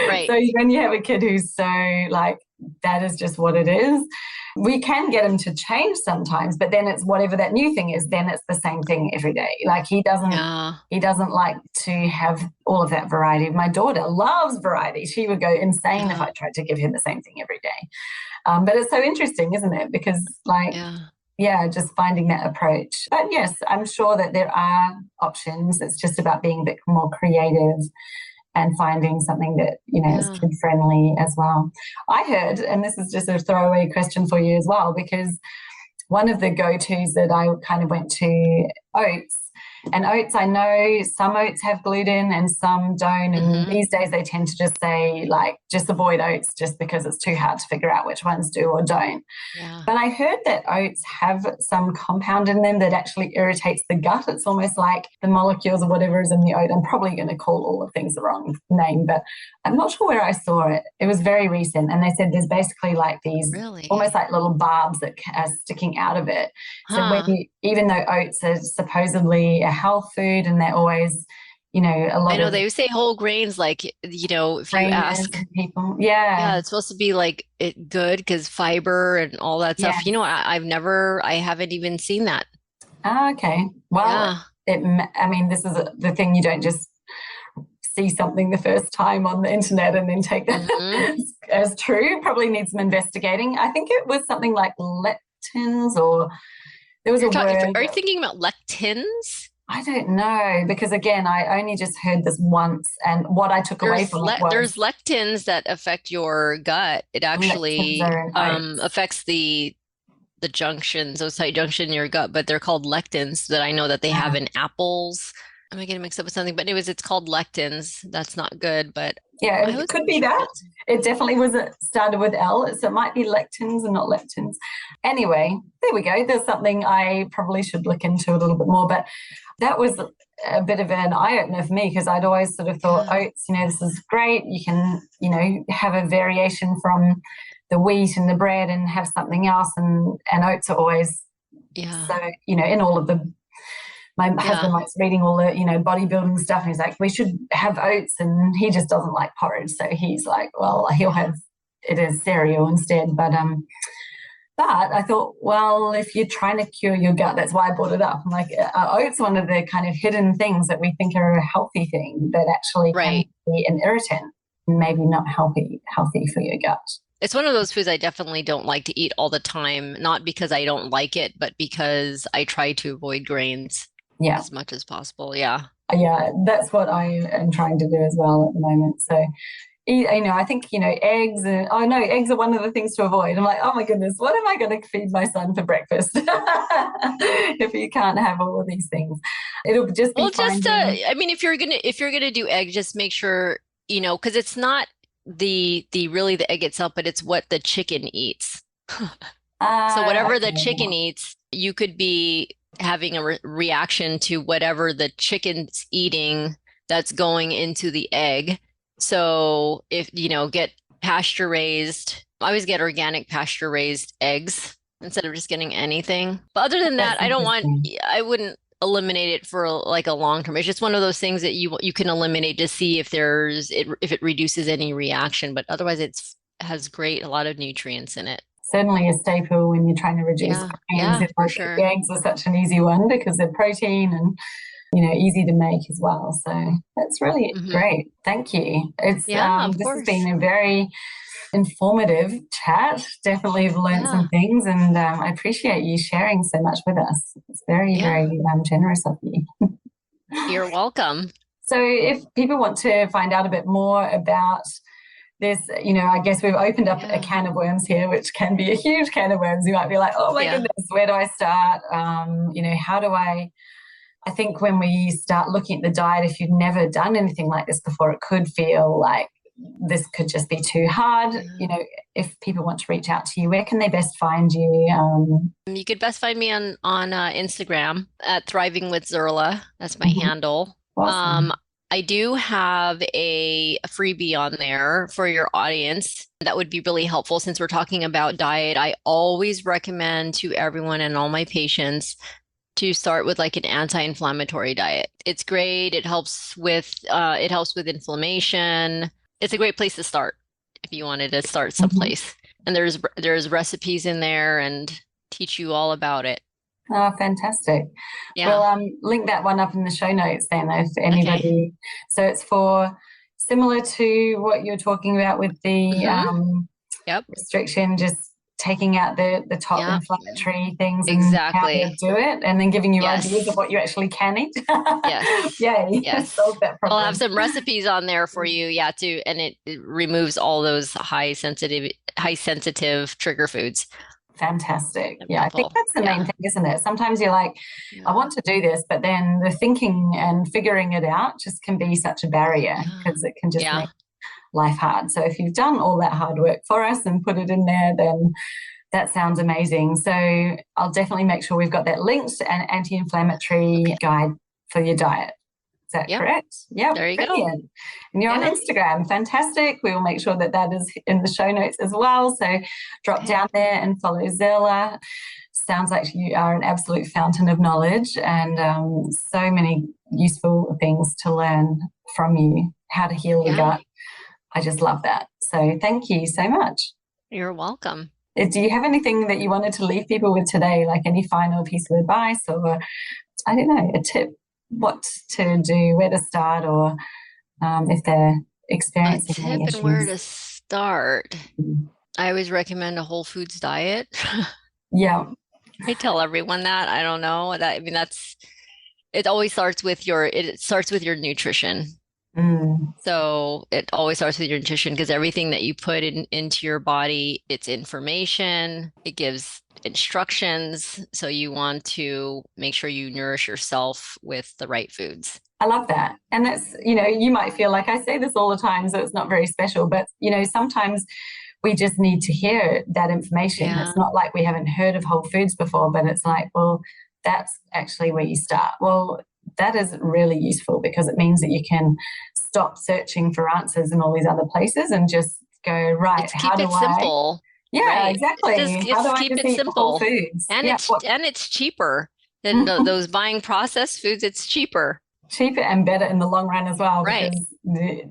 Right. So when you have a kid who's so like, that is just what it is, we can get him to change sometimes, but then it's whatever that new thing is, then it's the same thing every day. Like Yeah. he doesn't like to have all of that variety. My daughter loves variety. She would go insane if Yeah. I tried to give her the same thing every day. But it's so interesting, isn't it? Because like, Yeah. yeah, just finding that approach. But yes, I'm sure that there are options. It's just about being a bit more creative and finding something that, is Yeah. kid friendly as well. I heard, and this is just a throwaway question for you as well, because one of the go-tos that I kind of went to, oats. And oats, I know some oats have gluten and some don't. And Hmm. these days they tend to just say, like, just avoid oats just because it's too hard to figure out which ones do or don't. Yeah. But I heard that oats have some compound in them that actually irritates the gut. It's almost like the molecules or whatever is in the oat. I'm probably going to call all the things the wrong name, but I'm not sure where I saw it. It was very recent. And they said there's basically like these almost Really? like little barbs that are sticking out of it. So Huh. even though oats are supposedly a health food and they're always, a I lot know of they say whole grains, like, if you trainers ask, and people, yeah, yeah, it's supposed to be like it good because fiber and all that yeah. stuff. I haven't even seen that. Ah, okay. Well, Yeah. I mean, this is the thing. You don't just see something the first time on the internet and then take Hmm. that as true. Probably needs some investigating. I think it was something like lectins, or there was a word. Are you thinking about lectins? I don't know, because again, I only just heard this once, and what I took away from it There's was lectins that affect your gut. It lectins actually are in oats. affects the junctions, those tight junction in your gut, but they're called lectins that I know that they have Ah, in apples. Am I getting mixed up with something? But anyways, it's called lectins. That's not good, but yeah, I it wasn't could be sure if that. it's It definitely was started with L, so it might be lectins and not leptins. Anyway, there we go. There's something I probably should look into a little bit more, but that was a bit of an eye opener for me because I'd always sort of thought yeah, oats, this is great. You can, have a variation from the wheat and the bread and have something else, and oats are always yeah, so, in all of the my husband yeah, likes reading all the bodybuilding stuff, and he's like, we should have oats, and he just doesn't like porridge, so he's like, well, he'll have it as cereal instead. But I thought, well, if you're trying to cure your gut, that's why I brought it up. I'm like, oats one of the kind of hidden things that we think are a healthy thing that actually can right. be an irritant, maybe not healthy for your gut. It's one of those foods I definitely don't like to eat all the time, not because I don't like it, but because I try to avoid grains Yeah, as much as possible. Yeah. yeah, that's what I am trying to do as well at the moment. So I think, eggs and, oh no, eggs are one of the things to avoid. I'm like, oh my goodness, what am I going to feed my son for breakfast if he can't have all of these things? It'll just be Well, just finding, I mean, if you're gonna do egg, just make sure, because it's not the egg itself, but it's what the chicken eats. So whatever the chicken okay, eats, you could be having a reaction to whatever the chicken's eating that's going into the egg. So if, get pasture raised, I always get organic pasture raised eggs instead of just getting anything. But other than that, that's interesting. I wouldn't eliminate it for like a long term. It's just one of those things that you can eliminate to see if it reduces any reaction, but otherwise has a lot of nutrients in it. Certainly a staple when you're trying to reduce Yeah, grains. yeah, It's for like sure. eggs are such an easy one because they're protein and easy to make as well. So that's really Hmm. great. Thank you. It's Yeah, of this has been course. a very informative chat. Definitely have learned some Yeah, things, and I appreciate you sharing so much with us. It's very, yeah. very generous of you. You're welcome. So, if people want to find out a bit more about this, I guess we've opened up a can of worms here, which can be a huge can of worms. You might be like, oh my goodness, where do I start? How do I think when we start looking at the diet, if you've never done anything like this before, it could feel like this could just be too hard. If people want to reach out to you, where can they best find you? You could best find me on Instagram at Thriving with Zerla. That's my handle. Awesome. I do have a freebie on there for your audience that would be really helpful since we're talking about diet. I always recommend to everyone and all my patients to start with like an anti-inflammatory diet. It's great. It helps with inflammation. It's a great place to start if you wanted to start someplace. And there's recipes in there and teach you all about it. Oh, fantastic. Yeah. We'll link that one up in the show notes then if anybody. Okay. So it's for similar to what you're talking about with the restriction, just taking out the top inflammatory things and how to do it, and then giving you ideas of what you actually can eat. Yay. Yes. Solve that problem. I'll have some recipes on there for you, too. And it removes all those high sensitive trigger foods. Fantastic. Yeah, I think that's the main thing, isn't it? Sometimes you're like, I want to do this, but then the thinking and figuring it out just can be such a barrier because it can just make life hard. So if you've done all that hard work for us and put it in there, then that sounds amazing. So I'll definitely make sure we've got that linked, an anti-inflammatory guide for your diet. Is that correct? Yeah, there you brilliant. go. And you're on Instagram. Fantastic. We will make sure that is in the show notes as well. So drop down there and follow Zerla. Sounds like you are an absolute fountain of knowledge and so many useful things to learn from you, how to heal the gut. I just love that. So thank you so much. You're welcome. Do you have anything that you wanted to leave people with today, like any final piece of advice or, I don't know, a tip? What to do, where to start, or if they're experiencing any issues. And where to start. I always recommend a whole foods diet. Yeah. I tell everyone that. I don't know. It always starts with your nutrition. So it always starts with your nutrition because everything that you put into your body, it's information, it gives instructions. So you want to make sure you nourish yourself with the right foods. I love that. And that's, you might feel like I say this all the time, so it's not very special, but, sometimes we just need to hear that information. It's not like we haven't heard of whole foods before, but it's like, well, that's actually where you start. Well, that is really useful because it means that you can stop searching for answers in all these other places and just go, right, how do I... simple. Yeah, exactly. How do I keep it simple? Foods? And it's cheaper than those buying processed foods. It's cheaper. Cheaper and better in the long run as well. Right. Because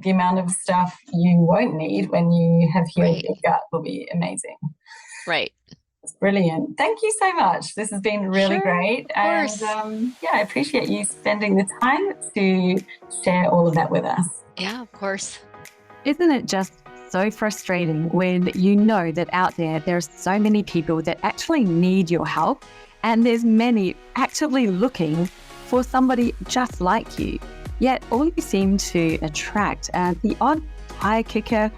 the amount of stuff you won't need when you have healed your gut will be amazing. Right. It's brilliant. Thank you so much. This has been really great. And I appreciate you spending the time to share all of that with us. Yeah, of course. Isn't it just so frustrating when you know that out there's so many people that actually need your help and there's many actively looking for somebody just like you, yet all you seem to attract the odd tire kicker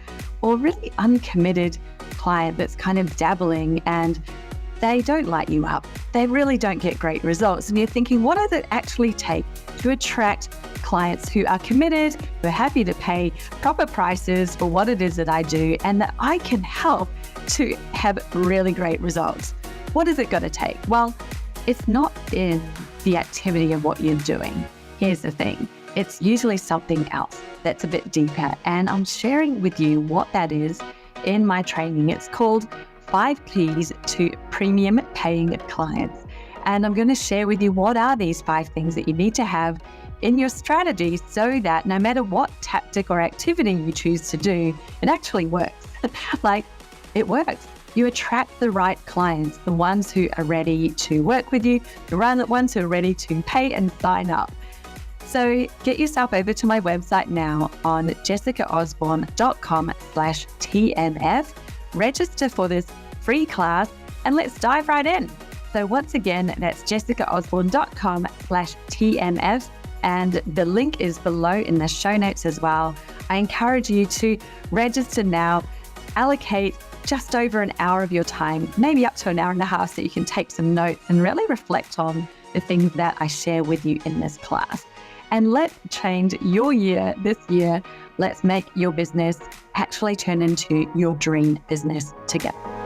or really uncommitted client that's kind of dabbling and they don't light you up. They really don't get great results. And you're thinking, what does it actually take to attract clients who are committed, who are happy to pay proper prices for what it is that I do and that I can help to have really great results? What is it going to take? Well, it's not in the activity of what you're doing. Here's the thing. It's usually something else that's a bit deeper. And I'm sharing with you what that is in my training. It's called 5 Keys to Premium Paying Clients. And I'm going to share with you what are these 5 things that you need to have in your strategy so that no matter what tactic or activity you choose to do, it actually works. Like, it works. You attract the right clients, the ones who are ready to work with you, the ones who are ready to pay and sign up. So get yourself over to my website now on jessicaosborne.com/TMF, register for this free class, and let's dive right in. So once again, that's jessicaosborne.com/TMF, and the link is below in the show notes as well. I encourage you to register now, allocate just over an hour of your time, maybe up to an hour and a half, so you can take some notes and really reflect on the things that I share with you in this class. And let's change your year this year. Let's make your business actually turn into your dream business together.